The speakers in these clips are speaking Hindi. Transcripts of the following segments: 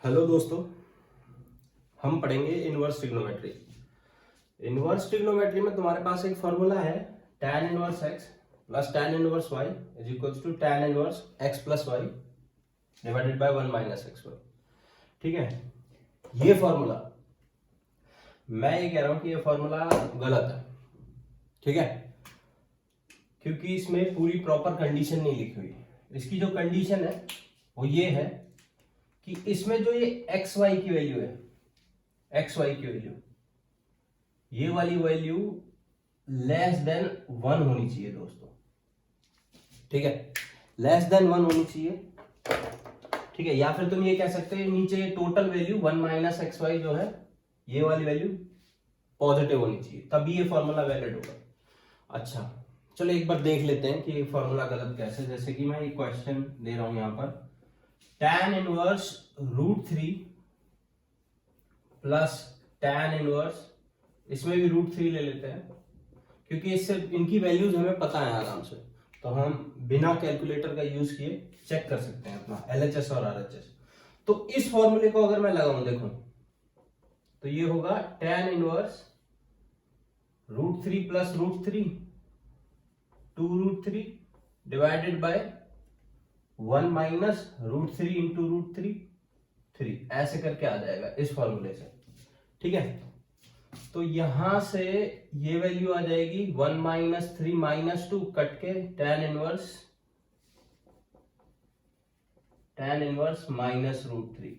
हेलो दोस्तों, हम पढ़ेंगे इनवर्स ट्रिग्नोमेट्री। इनवर्स ट्रिग्नोमेट्री में तुम्हारे पास एक फॉर्मूला है tan inverse x plus tan inverse y is equals to tan inverse x plus y divided by 1 minus x y. ठीक है, ये फॉर्मूला मैं ये कह रहा हूं कि ये फॉर्मूला गलत है। ठीक है, क्योंकि इसमें पूरी प्रॉपर कंडीशन नहीं लिखी हुई। इसकी जो कंडीशन है वो ये है कि इसमें जो ये एक्स वाई की वैल्यू है, एक्स वाई की वैल्यू, ये वाली वैल्यू लेस देन 1 होनी चाहिए दोस्तों। ठीक है, लेस देन 1 होनी चाहिए। ठीक है, या फिर तुम ये कह सकते हैं नीचे total value 1 minus x y जो है, ये वाली वैल्यू पॉजिटिव होनी चाहिए, तभी ये फॉर्मूला वैलिड होगा। अच्छा चलो एक बार देख लेते हैं कि ये फॉर्मूला गलत कैसे। जैसे कि मैं एक क्वेश्चन दे रहा हूं यहां पर, tan inverse √3 plus tan inverse, इसमें भी √3 ले लेते हैं क्योंकि इससे इनकी वैल्यूज हमें पता है आराम से, तो हम बिना कैलकुलेटर का यूज किए चेक कर सकते हैं अपना LHS और RHS। तो इस फॉर्मूले को अगर मैं लगाऊं, देखो तो ये होगा tan inverse √3 plus √3 2√3 divided by 1 minus √3 into √3 3, ऐसे करके आ जाएगा इस फॉर्मूले से। ठीक है, तो यहां से ये वैल्यू आ जाएगी 1 माइनस 3 माइनस 2 कट के tan इनवर्स माइनस √3।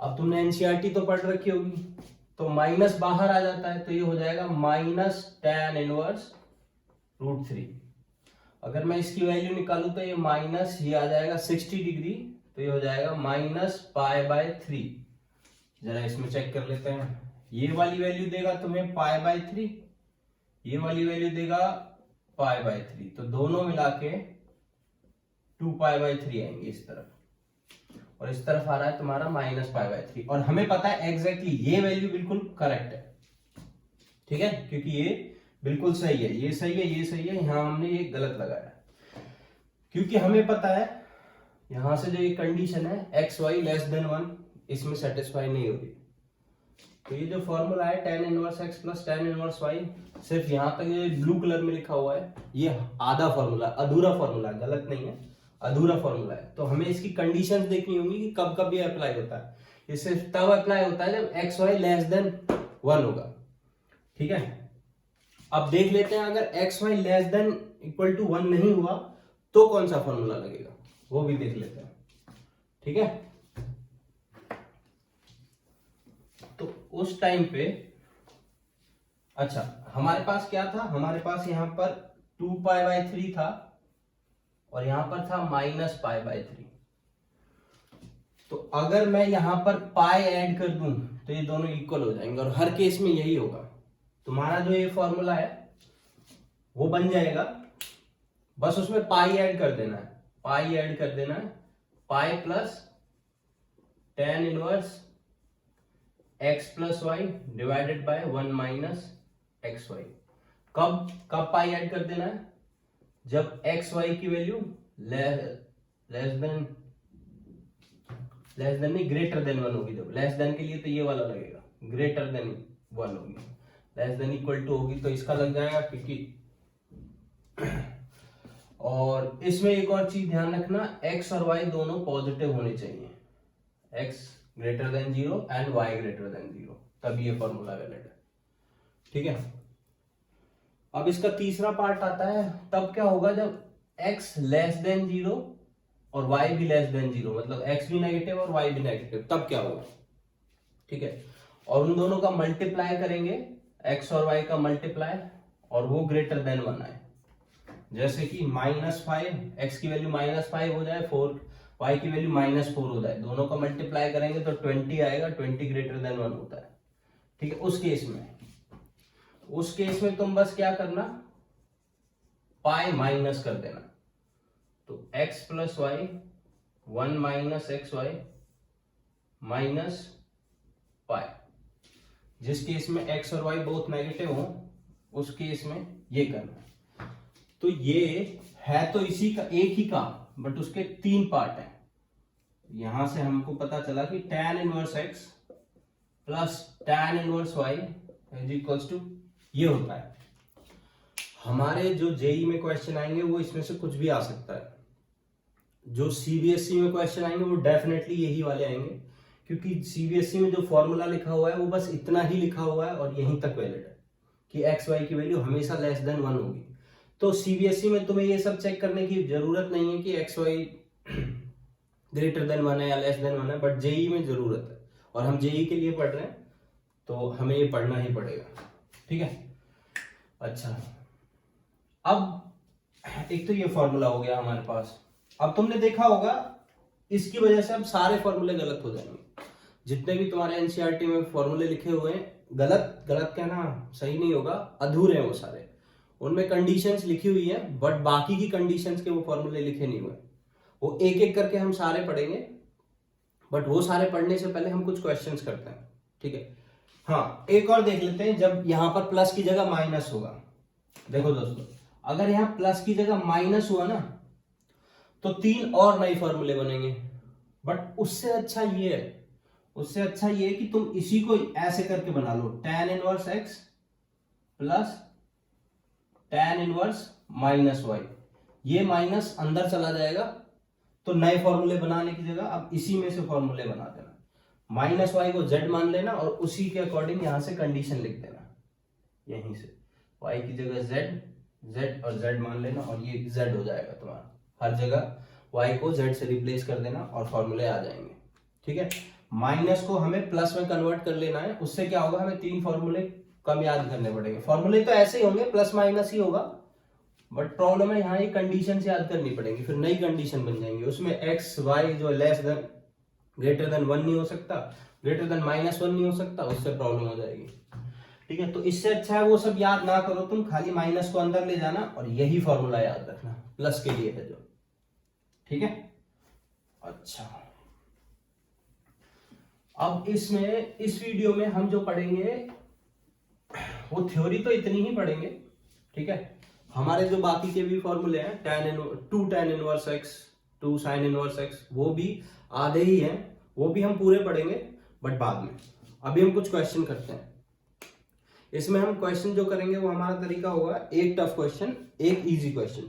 अब तुमने एनसीईआरटी तो पढ़ रखी होगी, तो माइनस बाहर आ जाता है, तो ये हो जाएगा माइनस tan इनवर्स √3। अगर मैं इसकी वैल्यू निकालूं तो ये माइनस, ये आ जाएगा 60 डिग्री, तो ये हो जाएगा माइनस π/3। जरा इसमें चेक कर लेते हैं। ये वाली वैल्यू देगा तुम्हें π/3, ये वाली वैल्यू देगा π/3, तो दोनों मिला के 2π/3 आएंगे इस तरफ, और इस तरफ आ रहा है तुम्हारा माइनस π/3। और हमें पता है एग्जैक्टली ये वैल्यू बिल्कुल करेक्ट है। ठीक है, क्योंकि ये बिल्कुल सही है, ये सही है, ये सही है, यहां हमने ये गलत लगाया क्योंकि हमें पता है यहां से जो ये कंडीशन है एक्स वाई लेस देन 1, इसमें सेटिस्फाई नहीं हो रही। तो ये जो फॉर्मूला है tan inverse x plus tan inverse y, सिर्फ यहां तक ये ब्लू कलर में लिखा हुआ है, ये आधा फॉर्मूला, अधूरा फॉर्मूला, गलत नहीं है, अधूरा फॉर्मूला है। तो हमें इसकी कंडीशंस देखनी होंगी कि कब कब ये अप्लाई होता है। ये सिर्फ तब अप्लाई होता है जब एक्स वाई लेस देन 1 होगा। ठीक है, अब देख लेते हैं अगर x y less than equal to 1 नहीं हुआ तो कौन सा फॉर्मूला लगेगा, वो भी देख लेते हैं। ठीक है, तो उस टाइम पे अच्छा हमारे पास क्या था, हमारे पास यहां पर 2π/3 था और यहां पर था माइनस π/3। तो अगर मैं यहां पर पाई ऐड कर दूं तो ये दोनों इक्वल हो जाएंगे, और हर केस में यही होगा। तुम्हारा जो ये फॉर्मूला है वो बन जाएगा, बस उसमें पाई ऐड कर देना है, पाई ऐड कर देना है, pi plus tan inverse x plus y divided by 1 minus x y. कब कब पाई ऐड कर देना है, जब एक्स वाई की वैल्यू लेस देन नहीं ग्रेटर देन 1 होगी। जब लेस देन के लिए तो ये वाला लगेगा, ग्रेटर देन 1 होगी, लेस देन इक्वल टू होगी तो इसका लग जाएगा, क्योंकि और इसमें एक और चीज ध्यान रखना, x और y दोनों पॉजिटिव होने चाहिए, x greater than 0 and y greater than 0, तभी ये फॉर्मूला वैलिड है। ठीक है, अब इसका तीसरा पार्ट आता है, तब क्या होगा जब x लेस देन 0 और y भी लेस देन 0, मतलब x भी नेगेटिव और y भी नेगेटिव, तब क्या होगा। ठीक है, और उन दोनों का मल्टीप्लाई करेंगे, x और y का मल्टीप्लाई, और वो ग्रेटर देन 1 आए। जैसे कि -5, x की वैल्यू -5 हो जाए, 4 y की वैल्यू -4 हो जाए, दोनों का मल्टीप्लाई करेंगे तो 20 आएगा, 20 ग्रेटर देन 1 होता है। ठीक है, उस केस में तुम बस क्या करना, पाई माइनस कर देना, तो x plus y 1 minus x y minus pi. जिस केस में x और y बोथ नेगेटिव हो उस केस में ये करना। तो ये है तो इसी का एक ही काम, बट उसके 3 पार्ट हैं। यहां से हमको पता चला कि tan inverse x plus tan inverse y is equals to ये होता है। हमारे जो जेई में क्वेश्चन आएंगे वो इसमें से कुछ भी आ सकता है, जो सीबीएसई में क्वेश्चन आएंगे वो डेफिनेटली यही वाले आएंगे, क्योंकि सीबीएसई में जो फॉर्मूला लिखा हुआ है वो बस इतना ही लिखा हुआ है और यहीं तक वैलिड है कि एक्स वाई की वैल्यू हमेशा लेस देन 1 होगी। तो सीबीएसई में तुम्हें ये सब चेक करने की जरूरत नहीं है कि एक्स वाई ग्रेटर देन 1 है या लेस देन 1 है, बट जेई में जरूरत है और हम जेई के लिए पढ़ रहे हैं तो हमें ये पढ़ना ही पड़ेगा। ठीक है, अच्छा अब एक तो ये फॉर्मूला हो गया हमारे पास। अब तुमने देखा होगा इसकी वजह से अब सारे फॉर्मूले गलत हो जाएंगे, जितने भी तुम्हारे एनसीईआरटी में फॉर्मूले लिखे हुए हैं, गलत कहना सही नहीं होगा, अधूरे हैं वो सारे। उनमें कंडीशंस लिखी हुई है बट बाकी की कंडीशंस के वो फॉर्मूले लिखे नहीं हुए। वो एक एक करके हम सारे पढ़ेंगे, बट वो सारे पढ़ने से पहले हम कुछ क्वेश्चंस करते हैं। ठीक है, हाँ एक और देख लेते हैं। जब यहां पर प्लस की जगह माइनस होगा, देखो दोस्तों, अगर यहां प्लस की जगह माइनस हुआ ना तो 3 और नए फॉर्मूले बनेंगे। बट उससे अच्छा ये है कि तुम इसी को ऐसे करके बना लो, tan inverse x plus tan inverse minus y। ये माइनस अंदर चला जाएगा तो नए फॉर्मूले बनाने की जगह अब इसी में से फॉर्मूले बना देना। माइनस y को z मान लेना और उसी के अकॉर्डिंग यहां से कंडीशन लिख देना, यहीं से y की जगह z और z मान लेना और ये z हो जाएगा तुम्हारा। हर जगह y को z से रिप्लेस कर देना और फॉर्मूले आ जाएंगे। ठीक है, माइनस को हमें प्लस में कन्वर्ट कर लेना है। उससे क्या होगा, हमें 3 फॉर्मूले कम याद करने पड़ेंगे। फॉर्मूले तो ऐसे ही होंगे, प्लस माइनस ही होगा, बट प्रॉब्लम है यहाँ ये कंडीशन से याद करनी पड़ेगी। फिर नई कंडीशन बन जाएंगी, उसमें एक्स वाई जो लेस देन ग्रेटर देन 1 नहीं हो सकता, ग्रेटर देन -1 नहीं हो सकता, उससे प्रॉब्लम हो जाएगी। ठीक है, तो इससे अच्छा है वो सब याद ना करो तुम, खाली माइनस को अंदर ले जाना और यही फॉर्मूला याद रखना, प्लस के लिए है जो। ठीक है, अच्छा अब इसमें इस वीडियो में हम जो पढ़ेंगे वो थ्योरी तो इतनी ही पढ़ेंगे। ठीक है, हमारे जो बाकी के भी फॉर्मूले हैं, tan inverse x, 2 sin inverse x, वो भी आधे ही हैं, वो भी हम पूरे पढ़ेंगे बट बाद में। अभी हम कुछ क्वेश्चन करते हैं। इसमें हम क्वेश्चन जो करेंगे वो हमारा तरीका होगा, एक टफ क्वेश्चन एक इजी क्वेश्चन।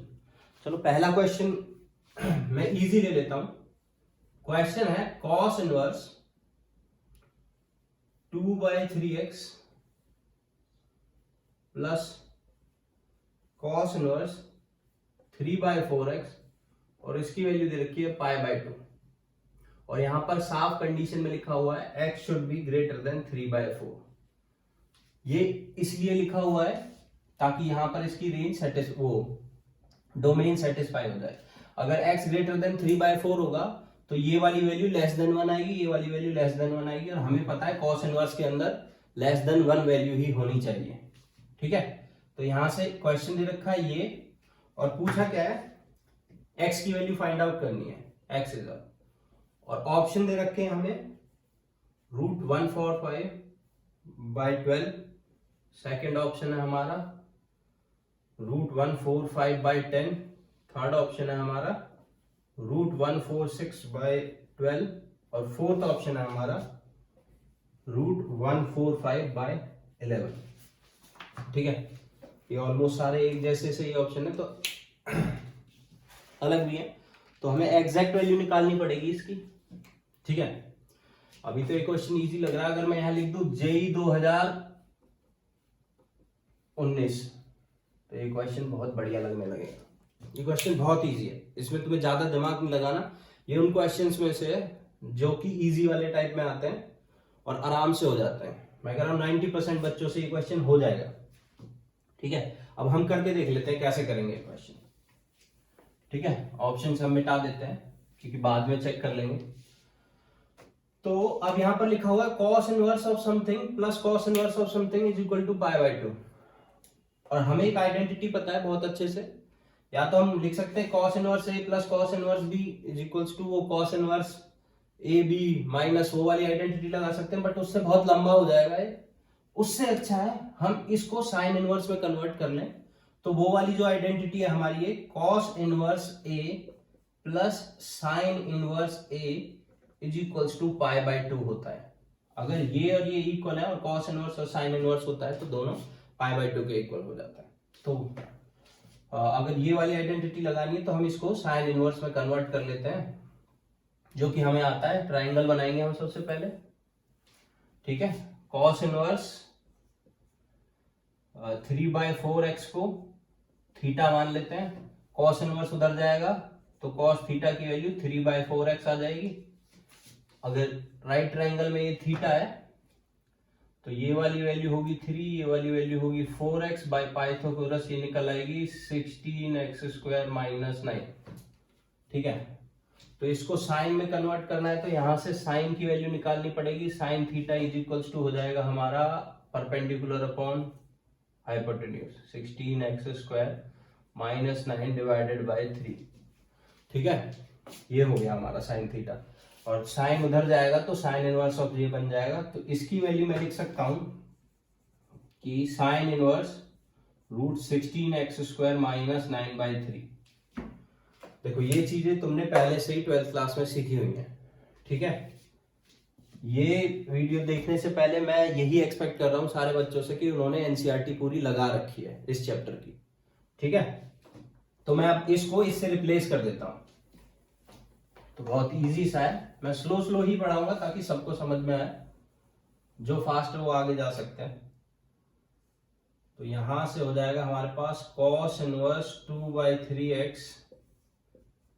चलो पहला क्वेश्चन मैं इजी ले लेता हूं। क्वेश्चन है cos inverse 2/3x plus cos inverse 3/4x और इसकी वैल्यू दे रखी है π/2 और यहां पर साफ कंडीशन में लिखा हुआ है x should be greater than 3/4। ये इसलिए लिखा हुआ है ताकि यहां पर इसकी रेंज डोमेन सेटिस्फाई हो जाए। अगर x ग्रेटर देन 3/4 होगा तो ये वाली वैल्यू लेस देन 1 आएगी, ये वाली वैल्यू लेस देन 1 आएगी, और हमें पता है cos इनवर्स के अंदर लेस देन 1 वैल्यू ही होनी चाहिए। ठीक है, तो यहां से क्वेश्चन दे रखा है ये, और पूछा क्या है, x की वैल्यू फाइंड आउट करनी है, x इज और ऑप्शन दे रखे हैं हमें √145/12, सेकेंड ऑप्शन है हमारा √145/10, थर्ड ऑप्शन है हमारा √146/12 और फोर्थ ऑप्शन है हमारा √145/11। ठीक है, ये ऑलमोस्ट सारे एक जैसे से ये ऑप्शन है, तो अलग भी है, तो हमें एग्जैक्ट वैल्यू निकालनी पड़ेगी इसकी। ठीक है, अभी तो ये क्वेश्चन इजी लग रहा है। अगर मैं यहां लिख दूं जेई 2019 तो ये क्वेश्चन बहुत बढ़िया लगने लगेगा। ये क्वेश्चन बहुत इजी है, इसमें तुम्हें ज्यादा दिमाग नहीं लगाना। ये उन क्वेश्चंस में से है जो कि इजी वाले टाइप में आते हैं और आराम से हो जाते हैं। मैं कह रहा हूं 90% बच्चों से ये क्वेश्चन हो जाएगा। ठीक है, अब हम करके देख लेते हैं कैसे करेंगे क्वेश्चन। ठीक है, ऑप्शंस हम मिटा देते हैं क्योंकि बाद में चेक कर लेंगे। तो अब यहां पर लिखा हुआ है cos inverse of something plus cos inverse of something is equal to π/2, और हमें एक आइडेंटिटी पता है बहुत अच्छे से, या तो हम लिख सकते हैं cos inverse a plus cos inverse b is equals to वो cos inverse a b minus वो वाली आइडेंटिटी लगा सकते हैं, बट उससे बहुत लंबा हो जाएगा ये। उससे अच्छा है हम इसको साइन इनवर्स में कन्वर्ट कर लें, तो वो वाली जो आइडेंटिटी है हमारी ये cos inverse a plus sine inverse a is equals to pi by 2 होता है। अगर ये और ये इक्वल है और कॉस इनवर्स और साइन इनवर्स होता है तो दोनों पाई बाय 2 के इक्वल हो जाता है। तो अगर ये वाली आइडेंटिटी लगानी है तो हम इसको साइन इनवर्स में कन्वर्ट कर लेते हैं, जो कि हमें आता है। ट्राइंगल बनाएंगे हम सबसे पहले, ठीक है। कॉस इनवर्स 3/4x को थीटा मान लेते हैं। कॉस इनवर्स उधर जाएगा तो कॉस थीटा की वैल्यू 3/4x आ जाएगी। अगर राइट ट्राइंगल में ये थीटा है तो ये वाली वैल्यू होगी 3, ये वाली वैल्यू होगी 4x बाय पाइथागोरस ये निकल आएगी 16x² - 9, ठीक है। तो इसको साइन में कन्वर्ट करना है तो यहां से साइन की वैल्यू निकालनी पड़ेगी। Sine theta is equals to हो जाएगा हमारा perpendicular upon hypotenuse 16x² - 9 divided by 3, ठीक है। ये हो गया हमारा साइन थीटा, और साइन उधर जाएगा तो साइन इनवर्स ऑफ ये बन जाएगा। तो इसकी वैल्यू मैं लिख सकता हूं कि साइन इनवर्स √16x² - 9/3। देखो ये चीजें तुमने पहले से ही 12th क्लास में सीखी हुई हैं, ठीक है। ये वीडियो देखने से पहले मैं यही एक्सपेक्ट कर रहा हूं सारे बच्चों से कि उन्होंने एनसीईआरटी पूरी लगा रखी है इस चैप्टर की, ठीक है। तो मैं अब इसको इससे रिप्लेस कर देता हूं। तो बहुत इजी सा है, मैं स्लो ही पढ़ाऊंगा ताकि सबको समझ में आए। जो फास्ट है वो आगे जा सकते हैं। तो यहां से हो जाएगा हमारे पास cos inverse 2/3x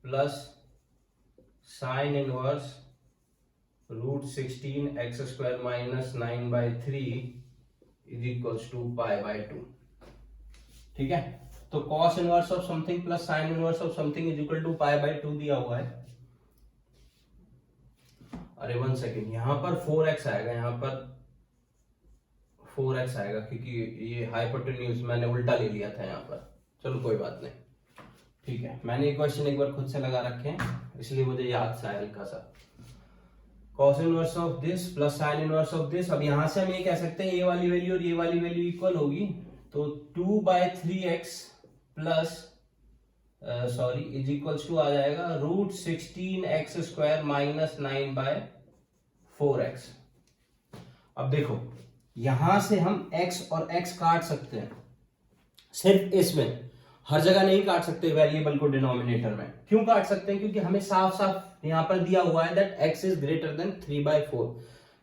plus sine inverse √16x² - 9/3 is equals to π/2, ठीक है। तो cos inverse of something plus sine inverse of something is equal to π/2 दिया हुआ है। अरे 1 सेकेंड, यहां पर 4x आएगा, यहां पर 4x आएगा क्योंकि ये हाइपोटेन्यूज मैंने उल्टा ले लिया था यहाँ पर। चलो कोई बात नहीं, ठीक है। मैंने ये क्वेश्चन एक बार खुद से लगा रखे हैं इसलिए मुझे याद सा है हल्का सा। cos inverse of this plus sine inverse of this. अब यहां से हम ये कह सकते हैं ये वाली वैल्यू और ये वाली वैल्यू इक्वल होगी, तो 2/3x plus sorry is equals to आ जाएगा √16x² - 9/4x। अब देखो यहां से हम x और x काट सकते हैं, सिर्फ इसमें, हर जगह नहीं काट सकते वेरिएबल को डिनोमिनेटर में। क्यों काट सकते हैं? क्योंकि हमें साफ साफ यहां पर दिया हुआ है that x is greater than 3/4,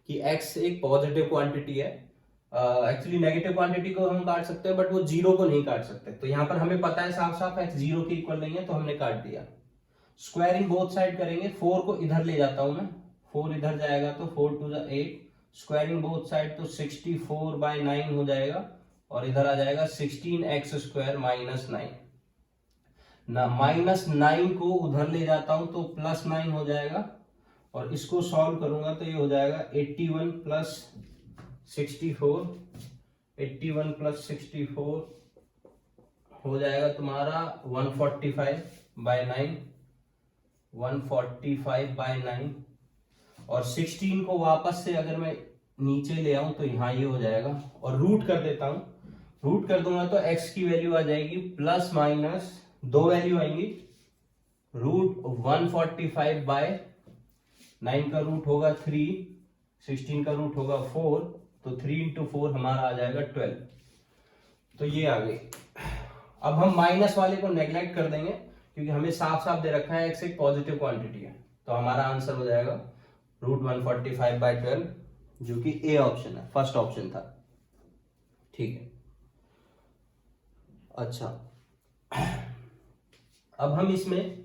कि x एक पॉजिटिव क्वांटिटी है। एक्चुअली नेगेटिव क्वांटिटी को हम काट सकते हैं बट वो जीरो को नहीं काट सकते। तो यहां पर हमें पता है साफ साफ x जीरो के इक्वल नहीं है तो हमने काट दिया। स्क्वायरिंग बोथ साइड करेंगे, 4 को इधर ले जाता हूं मैं, 4 इधर जाएगा तो 4 2 8, स्क्वायरिंग बोथ साइड तो 64/9 हो जाएगा, और इधर आ जाएगा 16x² - 9 ना, -9 को उधर ले जाता हूं तो +9 हो जाएगा, और इसको सॉल्व करूंगा तो ये हो जाएगा 81 + 64, 81 + 64 हो जाएगा तुम्हारा 145/9, 145/9। और 16 को वापस से अगर मैं नीचे ले आऊं तो यहां ये हो जाएगा, और रूट कर देता हूं। रूट कर दूंगा तो x की वैल्यू आ जाएगी ± 2 वैल्यू आएंगी, √145/9 का रूट होगा 3, 16 का रूट होगा 4, तो 3 × 4 हमारा आ जाएगा 12। तो ये आ गई। अब हम माइनस वाले को नेग्लेक्ट कर देंगे क्योंकि हमें साफ साफ दे रखा है x एक पॉजिटिव क्वांटिटी है, तो हमारा आंसर हो जाएगा √145/12, जो कि ए ऑप्शन है, फर्स्ट ऑप्शन था, ठीक है। अच्छा, अब हम इसमें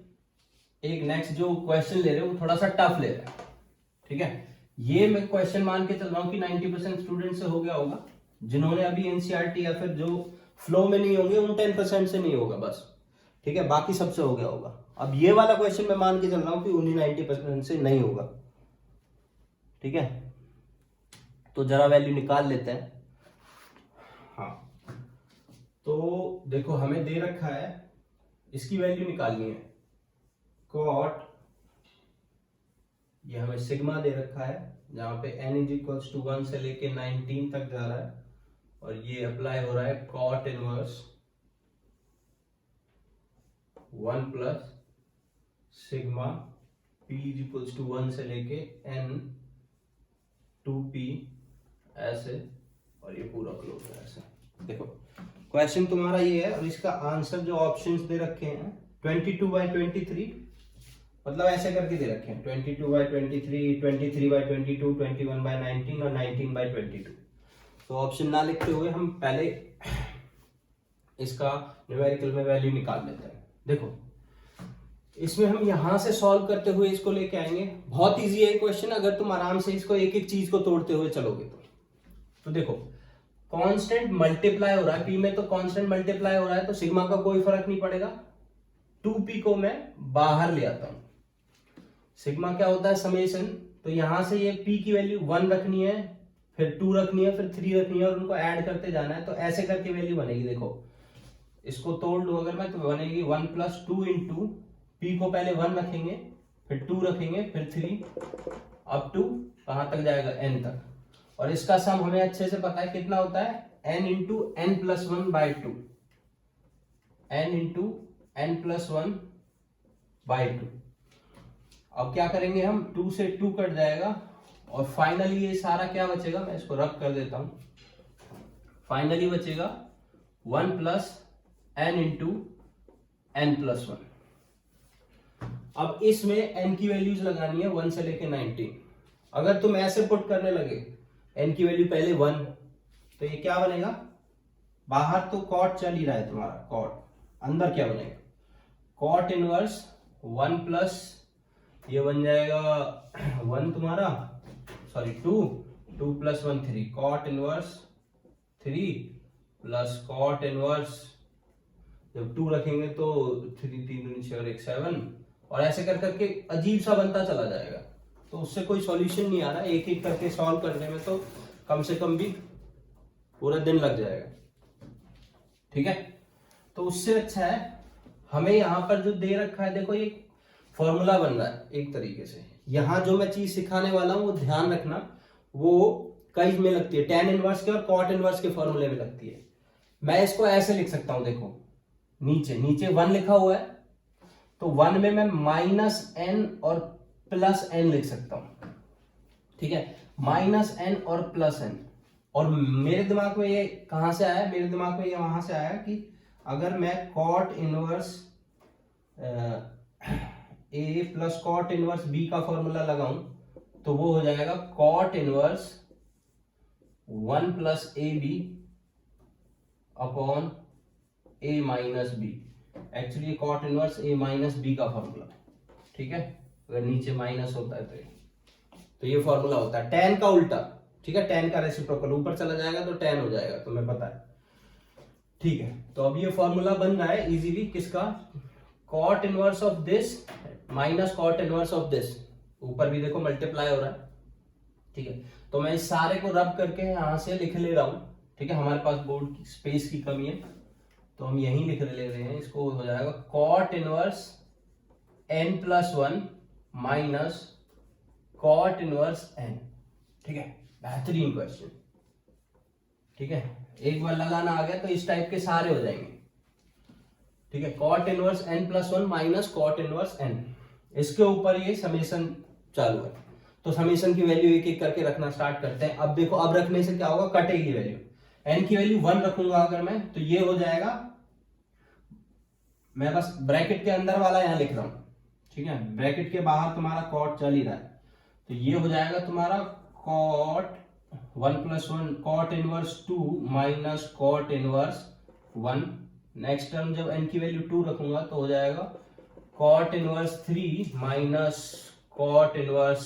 एक नेक्स्ट जो क्वेश्चन ले रहे हैं वो थोड़ा सा टफ ले रहे हैं, ठीक है। ये मैं क्वेश्चन मान के चल रहा हूं कि 90% स्टूडेंट से हो गया होगा। जिन्होंने अभी एनसीईआरटी या फिर जो फ्लो में नहीं होंगे उन 10% से नहीं होगा बस, ठीक है, बाकी सबसे हो गया होगा। अब ये वाला क्वेश्चन मैं मान के चल रहा हूं कि उन्हीं 90% से नहीं होगा, ठीक है। तो जरा वैल्यू निकाल लेते हैं। हाँ, तो देखो हमें दे रखा है, इसकी वैल्यू निकालनी है। कॉट, ये हमें सिग्मा दे रखा है जहां पे n = 1 से लेके 19 तक जा रहा है, और ये अप्लाई हो रहा है cot inverse 1 + sigma P is equals to 1 से लेके n 2p ऐसे, और ये पूरा क्लोज है ऐसे। देखो क्वेश्चन तुम्हारा ये है, और इसका आंसर जो ऑप्शंस दे रखे हैं 22/23, मतलब ऐसे करके दे रखे हैं 22/23, 23/22, 21/19 और 19/22। तो ऑप्शन ना लिखते हुए हम पहले इसका न्यूमेरिकल में वैल्यू निकाल लेते हैं। देखो इसमें हम यहां से सॉल्व करते हुए इसको लेके आएंगे। बहुत इजी है क्वेश्चन, अगर तुम आराम से इसको एक एक चीज को तोड़ते हुए चलोगे तो देखो कांस्टेंट मल्टीप्लाई हो रहा है पी में, तो कांस्टेंट मल्टीप्लाई हो रहा है तो सिग्मा का कोई फर्क नहीं पड़ेगा। 2p को मैं बाहर ले आता हूं। सिग्मा क्या होता है, समेशन। तो यहां से ये p की वैल्यू 1 रखनी है, फिर 2 रखनी है, फिर 3 रखनी है, और उनको ऐड करते जाना है। तो ऐसे करके वैल्यू बनेगी। देखो इसको तोड़ लूं अगर मैं, तो बनेगी 1 + 2 इंटू p को पहले 1 रखेंगे, फिर 2 रखेंगे, फिर 3 अप टू कहां तक जाएगा, n तक। और इसका सम हमें अच्छे से पता है कितना होता है, n into n + 1/2, n into n + 1/2। अब क्या करेंगे हम, 2 से 2 कट जाएगा, और फाइनली ये सारा क्या बचेगा, मैं इसको रब कर देता हूं। फाइनली बचेगा 1 + n इंटू n + 1। अब इसमें n की वैल्यूज लगानी है 1 से लेके 19। अगर तुम ऐसे पुट करने लगे n की वैल्यू पहले 1, तो ये क्या बनेगा, बाहर तो कॉट चल ही रहा है तुम्हारा, कॉट, अंदर क्या बनेगा, कॉट इनवर्स 1 प्लस ये बन जाएगा 1 तुम्हारा, sorry 2 + 1 3, cot inverse 3 plus cot inverse, जब 2 रखेंगे तो 3 3 दूनी 6 और 1 7, और ऐसे कर करके अजीब सा बनता चला जाएगा। तो उससे कोई सॉल्यूशन नहीं आ रहा, एक एक करके सॉल्व करने में तो कम से कम भी पूरा दिन लग जाएगा। ठीक है, तो उससे अच्छा है हमें यहां पर जो दे रखा है, देखो ये फॉर्मूला बन रहा है एक तरीके से। यहां जो मैं चीज सिखाने वाला हूं वो ध्यान रखना, वो कई में लगती है, tan इनवर्स के और कॉट इनवर्स के फॉर्मूले में लगती है। मैं इसको ऐसे लिख सकता हूं, देखो नीचे नीचे 1 लिखा हुआ है, तो 1 में मैं -n और +n लिख सकता हूं। ठीक है, -n और +n। और मेरे दिमाग में ये कहां से आया, मेरे दिमाग में ये वहां से आया कि अगर मैं cot inverse a plus cot inverse b का फॉर्मूला लगाऊं, तो वो हो जाएगा cot inverse 1 + ab upon a minus b। Actually cot inverse a minus b का फॉर्मूला। ठीक है, अगर नीचे माइनस होता है तो ये फॉर्मूला होता है tan का उल्टा। ठीक है, tan का रेसिप्रोकल ऊपर चला जाएगा तो tan हो जाएगा, तुम्हें पता है। ठीक है, तो अब ये फॉर्मूला बन रहा है इजीली, किसका, cot inverse of this minus cot inverse of this, ऊपर भी देखो मल्टीप्लाई हो रहा है। ठीक है, तो मैं इस सारे को रब करके यहां से लिख ले रहा हूं। ठीक है, हमारे पास बोर्ड की स्पेस की कमी है तो हम यहीं लिख ले रहे हैं। इसको हो जाएगा cot inverse n + 1 minus cot inverse n। ठीक है, बेहतरीन क्वेश्चन। ठीक है, एक बार लगाना आ गया तो इस टाइप के सारे हो जाएंगे। ठीक है, cot inverse n + 1 minus cot inverse n, इसके ऊपर ये समेशन चालू है। तो समेशन की वैल्यू एक एक करके रखना स्टार्ट करते हैं। अब देखो, अब रखने से क्या होगा, कटेगी वैल्यू। n की वैल्यू 1 रखूंगा अगर मैं, तो ये हो जाएगा, मैं बस ब्रैकेट के अंदर वाला यहां लिख रहा हूं। ठीक है, ब्रैकेट के बाहर तुम्हारा कॉट चल ही रहा है, तो ये हो जाएगा तुम्हारा cot 1 + 1 cot inverse 2 minus cot inverse 1। Next term जब n की वैल्यू 2 रखूंगा तो हो जाएगा cot inverse 3 minus cot inverse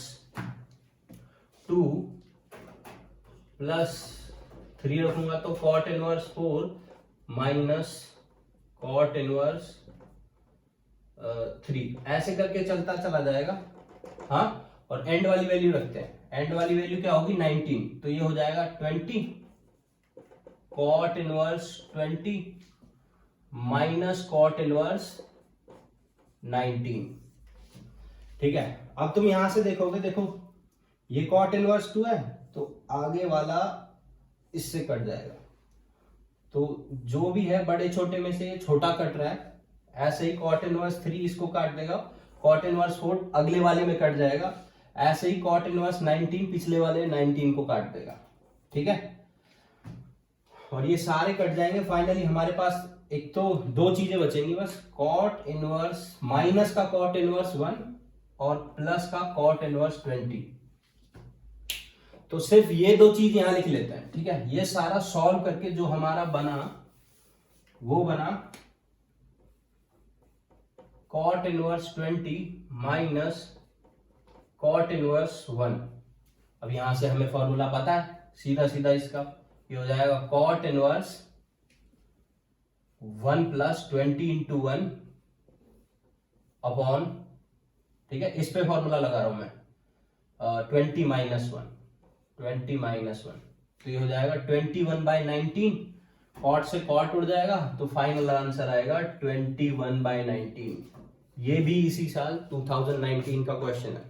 2 plus 3 रखूंगा तो cot inverse 4 minus cot inverse 3, ऐसे करके चलता चला जाएगा। हाँ, और एंड वाली वैल्यू रखते हैं। एंड वाली वैल्यू क्या होगी, 19, तो ये हो जाएगा 20 cot inverse 20 minus cot inverse 19। ठीक है, अब तुम यहां से देखोगे, देखो ये कॉट इनवर्स 2 है तो आगे वाला इससे कट जाएगा, तो जो भी है बड़े छोटे में से ये छोटा कट रहा है। ऐसे ही कॉट इनवर्स 3 इसको काट देगा कॉट इनवर्स 4 अगले वाले में कट जाएगा, ऐसे ही कॉट इनवर्स 19 पिछले वाले 19 को काट देगा, ठीक है। और ये सारे कट जाएंगे, फाइनली हमारे पास एक तो दो चीजें बचेंगी बस, कॉट इनवर्स माइनस का कॉट इनवर्स 1 और प्लस का कॉट इनवर्स 20। तो सिर्फ ये दो चीज यहां लिख लेते हैं, ठीक है। ये सारा सॉल्व करके जो हमारा बना वो बना cot inverse 20 minus cot inverse 1। अब यहां से हमें फॉर्मूला पता है, सीधा सीधा इसका ये हो जाएगा cot inverse 1 plus 20 into 1 upon, ठीक है, इस पे फॉर्मूला लगा रहा हूं मैं, 20 माइनस 1, 20 माइनस 1, तो ये हो जाएगा 21/19, कॉट से कॉट उड़ जाएगा तो फाइनल आंसर आएगा 21/19। ये भी इसी साल 2019 का क्वेश्चन है,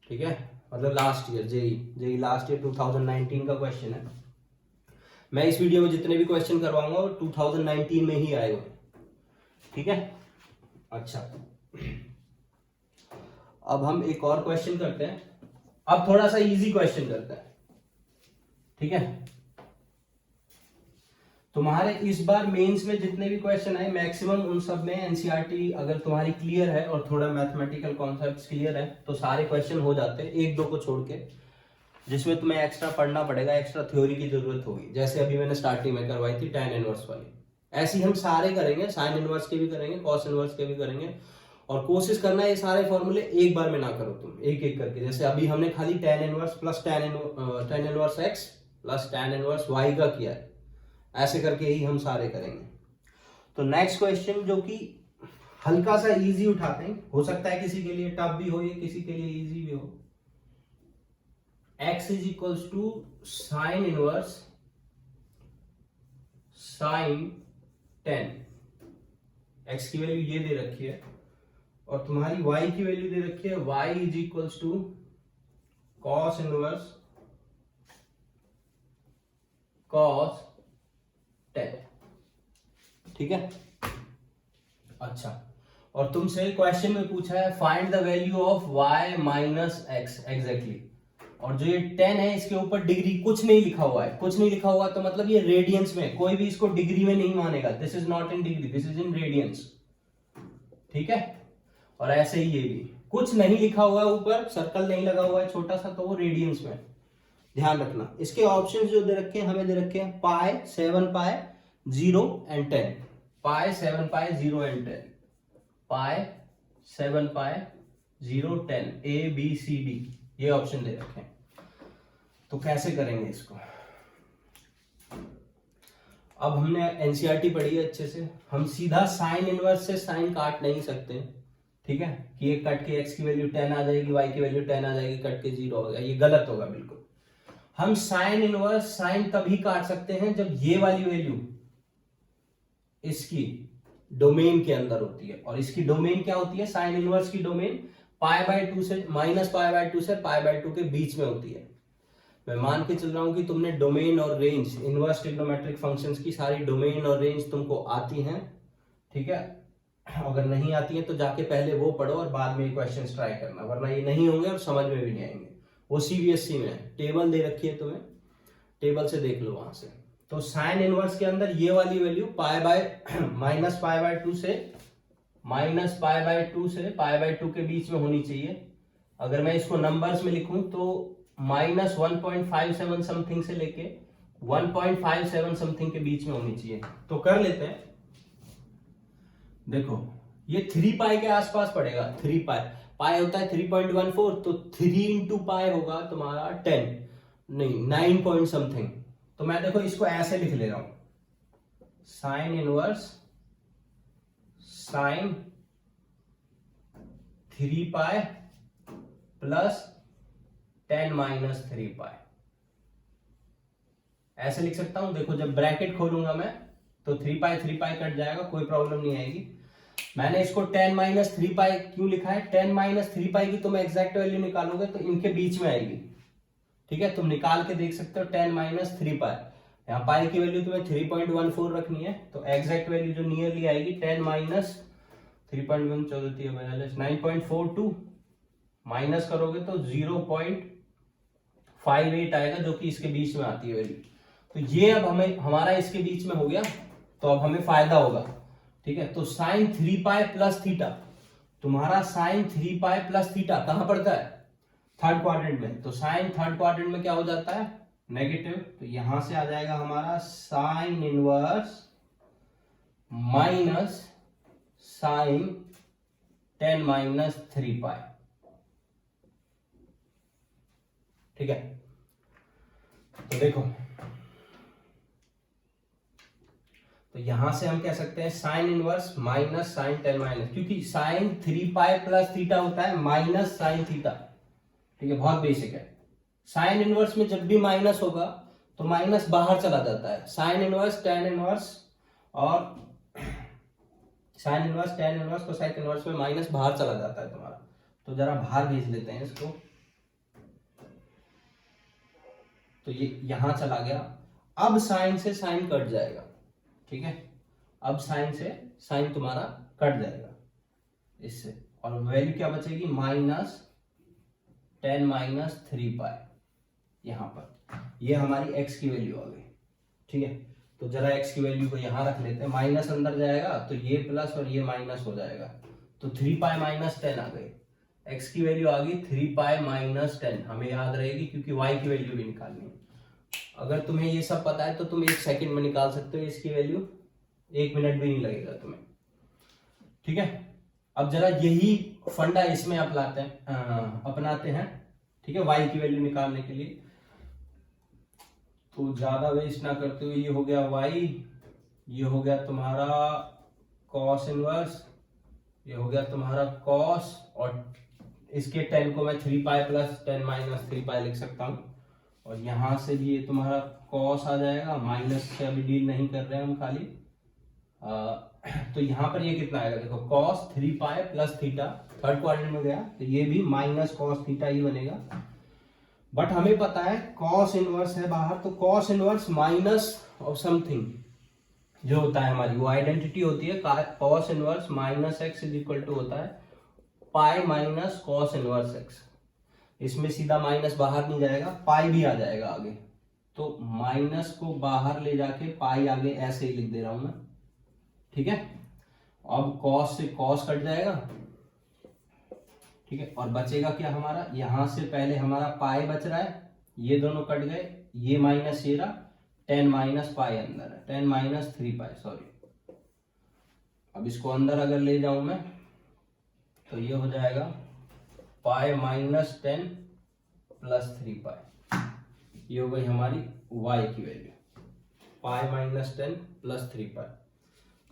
ठीक है, मतलब last year JEE last year 2019 का क्वेश्चन है। मैं इस वीडियो में जितने भी क्वेश्चन करवाऊंगा वो 2019 में ही आए हुए, ठीक है। अच्छा, अब हम एक और क्वेश्चन करते हैं, अब थोड़ा सा इजी क्वेश्चन करते हैं, ठीक है। तुम्हारे इस बार मेंस में जितने भी क्वेश्चन आए मैक्सिमम उन सब में एनसीईआरटी अगर तुम्हारी क्लियर है और थोड़ा मैथमेटिकल कॉन्सेप्ट्स क्लियर है तो सारे क्वेश्चन हो जाते हैं, एक दो को छोड़ के, जिसमें तुम्हें एक्स्ट्रा पढ़ना पड़ेगा, एक्स्ट्रा थ्योरी की जरूरत होगी। जैसे अभी मैंने स्टार्टिंग में करवाई थी tan इनवर्स वाली, ऐसे ही हम सारे करेंगे, साइन इनवर्स के भी करेंगे, कॉस इनवर्स के भी करेंगे। और कोशिश करना है ये सारे फॉर्मूले एक बार में ना करो तुम, एक एक करके। जैसे अभी हमने खाली tan inverse plus tan inverse x plus tan inverse y का किया है, ऐसे करके ही हम सारे करेंगे। तो नेक्स्ट क्वेश्चन जो कि हल्का सा इजी उठाते हैं, हो सकता है किसी के लिए टफ भी हो, ये किसी के लिए इजी भी हो। x is equals to sine inverse sine 10, x की वैल्यू ये दे रखी है और तुम्हारी y की वैल्यू दे रखी है y is equals to cos inverse cos 10, ठीक है। अच्छा, और तुमसे क्वेश्चन में पूछा है find the value of y minus x exactly, और जो ये 10 है इसके ऊपर डिग्री कुछ नहीं लिखा हुआ है, कुछ नहीं लिखा हुआ तो मतलब ये रेडियंस में, कोई भी इसको डिग्री में नहीं मानेगा, this is not in degree, this is in radiance, ठीक है। और ऐसे ही ये भी कुछ नहीं लिखा हुआ है, ऊपर सर्कल नहीं लगा हुआ है छोटा सा, तो वो रेडियंस में, ध्यान रखना। इसके ऑप्शन जो दे रखे हैं, हमें दे रखे हैं पाई, 7 पाई, 0 and 10, pi 7 pi 0 and 10, pi 7 pi 0 10, ABCD ये ऑप्शन दे रखे हैं। तो कैसे करेंगे इसको? अब हमने एनसीईआरटी पढ़ी है अच्छे से, हम सीधा साइन इनवर्स से साइन काट नहीं सकते, ठीक है, कि ये कट के x की वैल्यू 10 आ जाएगी, y की वैल्यू 10 आ जाएगी, कट के 0 होगा, ये गलत होगा बिल्कुल। हम साइन इनवर्स साइन तभी काट सकते हैं जब ये वाली वैल्यू इसकी डोमेन के अंदर होती है, और इसकी डोमेन क्या होती है, साइन इनवर्स की डोमेन π/2 से -π/2 से π/2 के बीच में होती है। मैं मान के चल रहा हूं कि तुमने डोमेन और रेंज, इनवर्स ट्रिग्नोमेट्रिक फंक्शंस की सारी डोमेन और रेंज तुमको आती हैं, ठीक है। अगर नहीं आती है तो जाके पहले वो पढ़ो और बाद में क्वेश्चंस ट्राई करना, वरना ये नहीं होंगे और समझ में भी नहीं आएंगे। वो सीबीएसई में है, टेबल दे रखी है तुम्हें, टेबल से देख लो वहां से। तो साइन इनवर्स के अंदर ये वाली वैल्यू -π/2 से -π/2 के बीच में होनी चाहिए। अगर मैं इसको नंबर्स में लिखूं तो -1.57 समथिंग से लेके 1.57 समथिंग के बीच में होनी चाहिए। तो कर लेते हैं, देखो ये 3 पाई के आसपास पड़ेगा, 3 पाई, पाई होता है 3.14, तो 3 इंटू पाई होगा तुम्हारा 10 नहीं 9 पॉइंट समथिंग। तो मैं देखो इसको ऐसे लिख ले रहा हूं, sign inverse sign 3 pi plus 10 minus 3 पाई, ऐसे लिख सकता हूं। देखो जब ब्रैकेट खोलूंगा मैं तो 3 पाई कट जाएगा, कोई प्रॉब्लम नहीं आएगी। मैंने इसको 10 माइनस 3 पाई क्यों लिखा है, 10 माइनस 3 पाई की तुम एग्जैक्ट वैल्यू निकालोगे तो इनके बीच में आएगी, ठीक है। तुम निकाल के देख सकते हो 10 माइनस 3 पाई, यहाँ पाई की वैल्यू तुम्हें 3.14 रखनी है, तो एग्जैक्ट वैल्यू जो नियरली आएगी 10 माइनस 3.1 14 42 9.42 माइनस करोगे तो 0.58 आएगा, जो कि इसके बीच में आती है वैल्यू। तो ये अब हमें हमारा इसके बीच में हो गया, तो अब हमें फायदा होगा। ठीक है, तो साइन 3 पाई प्लस थीटा, तुम्हारा साइन 3 पाई प्लस थीटा कहां पड़ता है? थर्ड क्वाड्रेंट में। तो साइन थर्ड क्वाड्रेंट में क्या हो जाता है? नेगेटिव। तो यहां से आ जाएगा हमारा sine inverse minus sine 10 minus 3 pi. ठीक है, तो देखो, तो यहां से हम कह सकते हैं sine inverse minus sine 10 minus, क्योंकि साइन 3 पाई प्लस थीटा होता है माइनस साइन थीटा। ठीक है, बहुत बेसिक है। साइन इनवर्स में जब भी माइनस होगा तो माइनस बाहर चला जाता है। साइन इनवर्स टेन इनवर्स और sine inverse tan inverse cosine inverse में माइनस बाहर चला जाता है तुम्हारा। तो जरा बाहर भेज लेते हैं इसको, तो ये यहां चला गया। अब साइन से साइन कट जाएगा। ठीक है, अब साइन से साइन तुम्हारा कट जाएगा इससे, और वैल्यू क्या बचेगी? माइनस 10 माइनस 3 पाई। यहां पर ये हमारी x की वैल्यू आ गई। ठीक है, तो जरा x की वैल्यू को यहां रख लेते हैं। माइनस अंदर जाएगा तो ये प्लस और ये माइनस हो जाएगा, तो 3 पाई माइनस 10 आ गई। x की वैल्यू आ गई 3 पाई माइनस 10, हमें याद रहेगी क्योंकि y की वैल्यू भी निकालनी है। अगर तुम्हें ये सब पता है तो तुम 1 सेकंड में निकाल सकते हो इसकी वैल्यू, 1 मिनट भी नहीं लगेगा तुम्हें। ठीक है, अब जरा यही फंडा इसमें अपनाते हैं। ठीक है, y की वैल्यू निकालने के लिए। तो ज्यादा वेस्ट ना करते हुए, ये हो गया y, ये हो गया तुम्हारा cos इनवर्स, ये हो गया तुम्हारा cos, और इसके 10 को मैं 3 पाई प्लस 10 माइनस 3 पाई लिख सकता हूं। और यहां से भी ये तुम्हारा cos आ जाएगा, माइनस से अभी डील नहीं कर रहे हैं हम खाली। तो यहां पर ये कितना आएगा? देखो, cos 3 pi plus theta third quadrant में गया, तो ये भी माइनस cos थीटा ही बनेगा। बट हमें पता है cos इनवर्स है बाहर, तो cos inverse minus of something जो होता है हमारी वो आइडेंटिटी होती है। cos inverse minus x is equal to होता है pi minus cos inverse x. इसमें सीधा माइनस बाहर नहीं जाएगा, पाई भी आ जाएगा आगे, तो माइनस को बाहर ले जाके पाई आगे ऐसे ही लिख दे रहा हूं मैं। ठीक है, अब cos से cos कट जाएगा। ठीक है, और बचेगा क्या हमारा? यहां से पहले हमारा पाई बच रहा है, ये दोनों कट गए, ये माइनस ये रहा, 10 माइनस पाई अंदर है, 10 माइनस 3 पाई, सॉरी। अब इसको अंदर अगर ले जाऊं मैं तो ये हो जाएगा पाई माइनस 10 प्लस 3 पाई। ये हो गई हमारी y की वैल्यू, पाई माइनस 10 प्लस 3 पाई।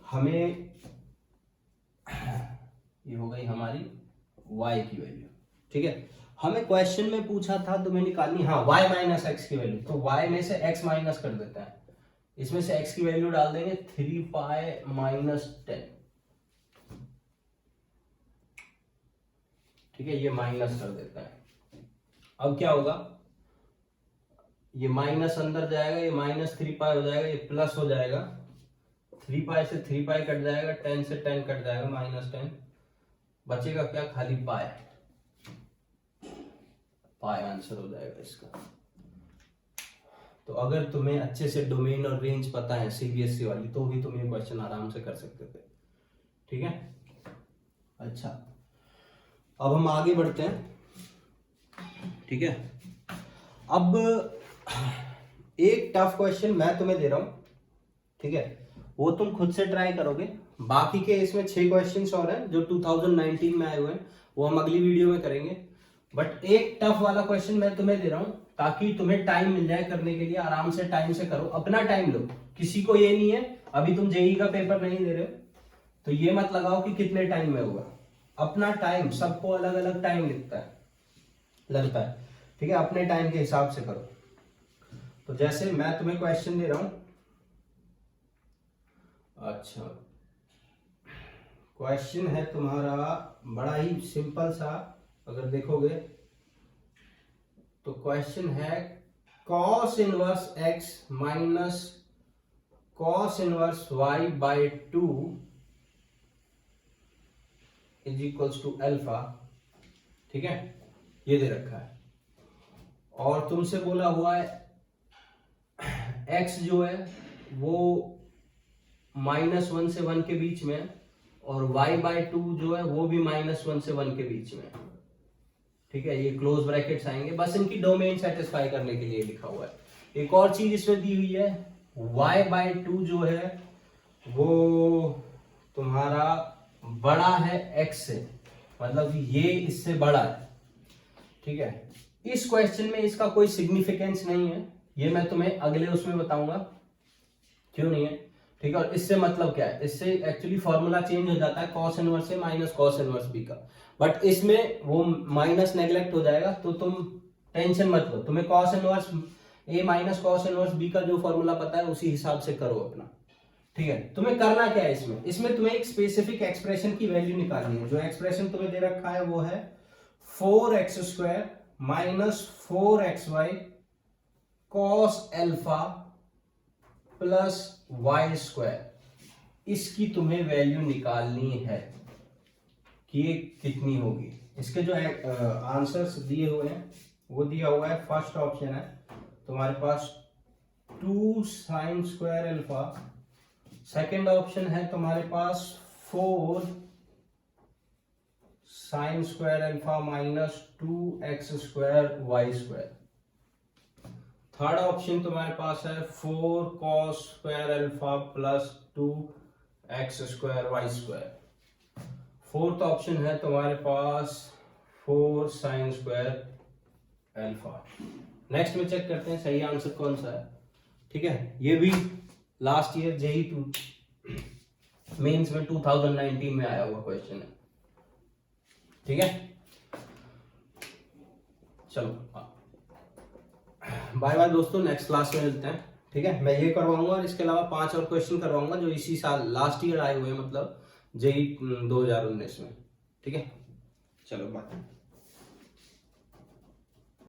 हमें ये हो गई हमारी y की वैल्यू। ठीक है, हमें क्वेश्चन में पूछा था तुम्हें निकालनी, हाँ, y माइनस एक्स की वैल्यू। तो y में से x माइनस कर देते हैं, इसमें से x की वैल्यू डाल देंगे 3 पाई माइनस 10। ठीक है, ये माइनस कर देता है। अब क्या होगा? ये माइनस अंदर जाएगा, ये माइनस 3 पाई हो जाएगा, ये प्लस हो जाएगा, 3 पाई से 3 पाई कट जाएगा, 10 से 10 कट जाएगा, माइनस 10। बचेगा क्या? खाली पाई। पाई आंसर हो जाएगा इसका। तो अगर तुम्हें अच्छे से डोमेन और रेंज पता है सीबीएसई वाली, तो भी तुम ये क्वेश्चन आराम से कर सकते थे। ठीक है, अच्छा, अब हम आगे बढ़ते हैं। ठीक है, अब एक टफ क्वेश्चन मैं तुम्हें दे रहा हूं। ठीक है, वो तुम खुद से ट्राई करोगे। बाकी के इसमें 6 क्वेश्चंस और हैं जो 2019 में आए हुए हैं, वो हम अगली वीडियो में करेंगे। बट एक टफ वाला क्वेश्चन मैं तुम्हें दे रहा हूं ताकि तुम्हें टाइम मिल जाए करने के लिए। आराम से टाइम से करो, अपना टाइम लो। किसी को ये नहीं है अभी तुम जेईई का पेपर नहीं दे रहे हो तो ये मत लगाओ कि कितने टाइम में होगा। अपना टाइम, सबको अलग अलग टाइम लगता है। ठीक है, अपने टाइम के हिसाब से करो। तो जैसे मैं तुम्हें क्वेश्चन दे रहा हूं, अच्छा, क्वेश्चन है तुम्हारा बड़ा ही सिंपल सा, अगर देखोगे तो क्वेश्चन है cos inverse x minus cos inverse y by 2 is equals to alpha, ठीक है, ये दे रखा है। और तुमसे बोला हुआ है x जो है वो -1 से 1 के बीच में, और y/2 जो है वो भी -1 से 1 के बीच में, ठीक है, ये क्लोज ब्रैकेट्स आएंगे, बस इनकी डोमेन सेटिस्फाई करने के लिए लिखा हुआ है। एक और चीज इसमें दी हुई है, y/2 जो है वो तुम्हारा बड़ा है x से, मतलब ये इससे बड़ा है, ठीक है। इस क्वेश्चन में इसका कोई सिग्निफिकेंस नहीं है, ये मैं तुम्हें अगले उसमें बताऊंगा क्यों नहीं है, ठीक है। और इससे मतलब क्या है, इससे एक्चुअली फॉर्मूला चेंज हो जाता है cos इनवर्स से माइनस cos इनवर्स b का, बट इसमें वो माइनस नेग्लेक्ट हो जाएगा, तो तुम टेंशन मत लो, तुम्हें cos inverse a minus cos inverse b का जो फॉर्मूला पता है उसी हिसाब से करो अपना, ठीक है। तुम्हें करना क्या है इसमें तुम्हें एक स्पेसिफिक एक्सप्रेशन की वैल्यू निकालनी है। जो एक्सप्रेशन तुम्हें दे रखा है वो है 4x² minus 4xy cos alpha plus y², इसकी तुम्हें वैल्यू निकालनी है कि ये कितनी होगी। इसके जो आंसर्स दिए हुए हैं वो दिया हुआ है, फर्स्ट ऑप्शन है तुम्हारे पास 2 sin² अल्फा, सेकेंड ऑप्शन है तुम्हारे पास 4 sin² alpha minus 2x² y², third option तुम्हारे पास है 4 cos² alpha plus 2x² y², fourth option है तुम्हारे पास 4 sin² अल्फा। नेक्स्ट में चेक करते हैं सही आंसर कौन सा है, ठीक है। ये भी लास्ट ईयर JEE मेंस में 2019 में आया हुआ क्वेश्चन है, ठीक है। चलो बाय बाय दोस्तों, नेक्स्ट क्लास में मिलते हैं, ठीक है। मैं ये करवाऊंगा और इसके अलावा 5 और क्वेश्चन करवाऊंगा जो इसी साल लास्ट ईयर आए हुए हैं, मतलब JEE 2019 में, ठीक है। चलो बाय।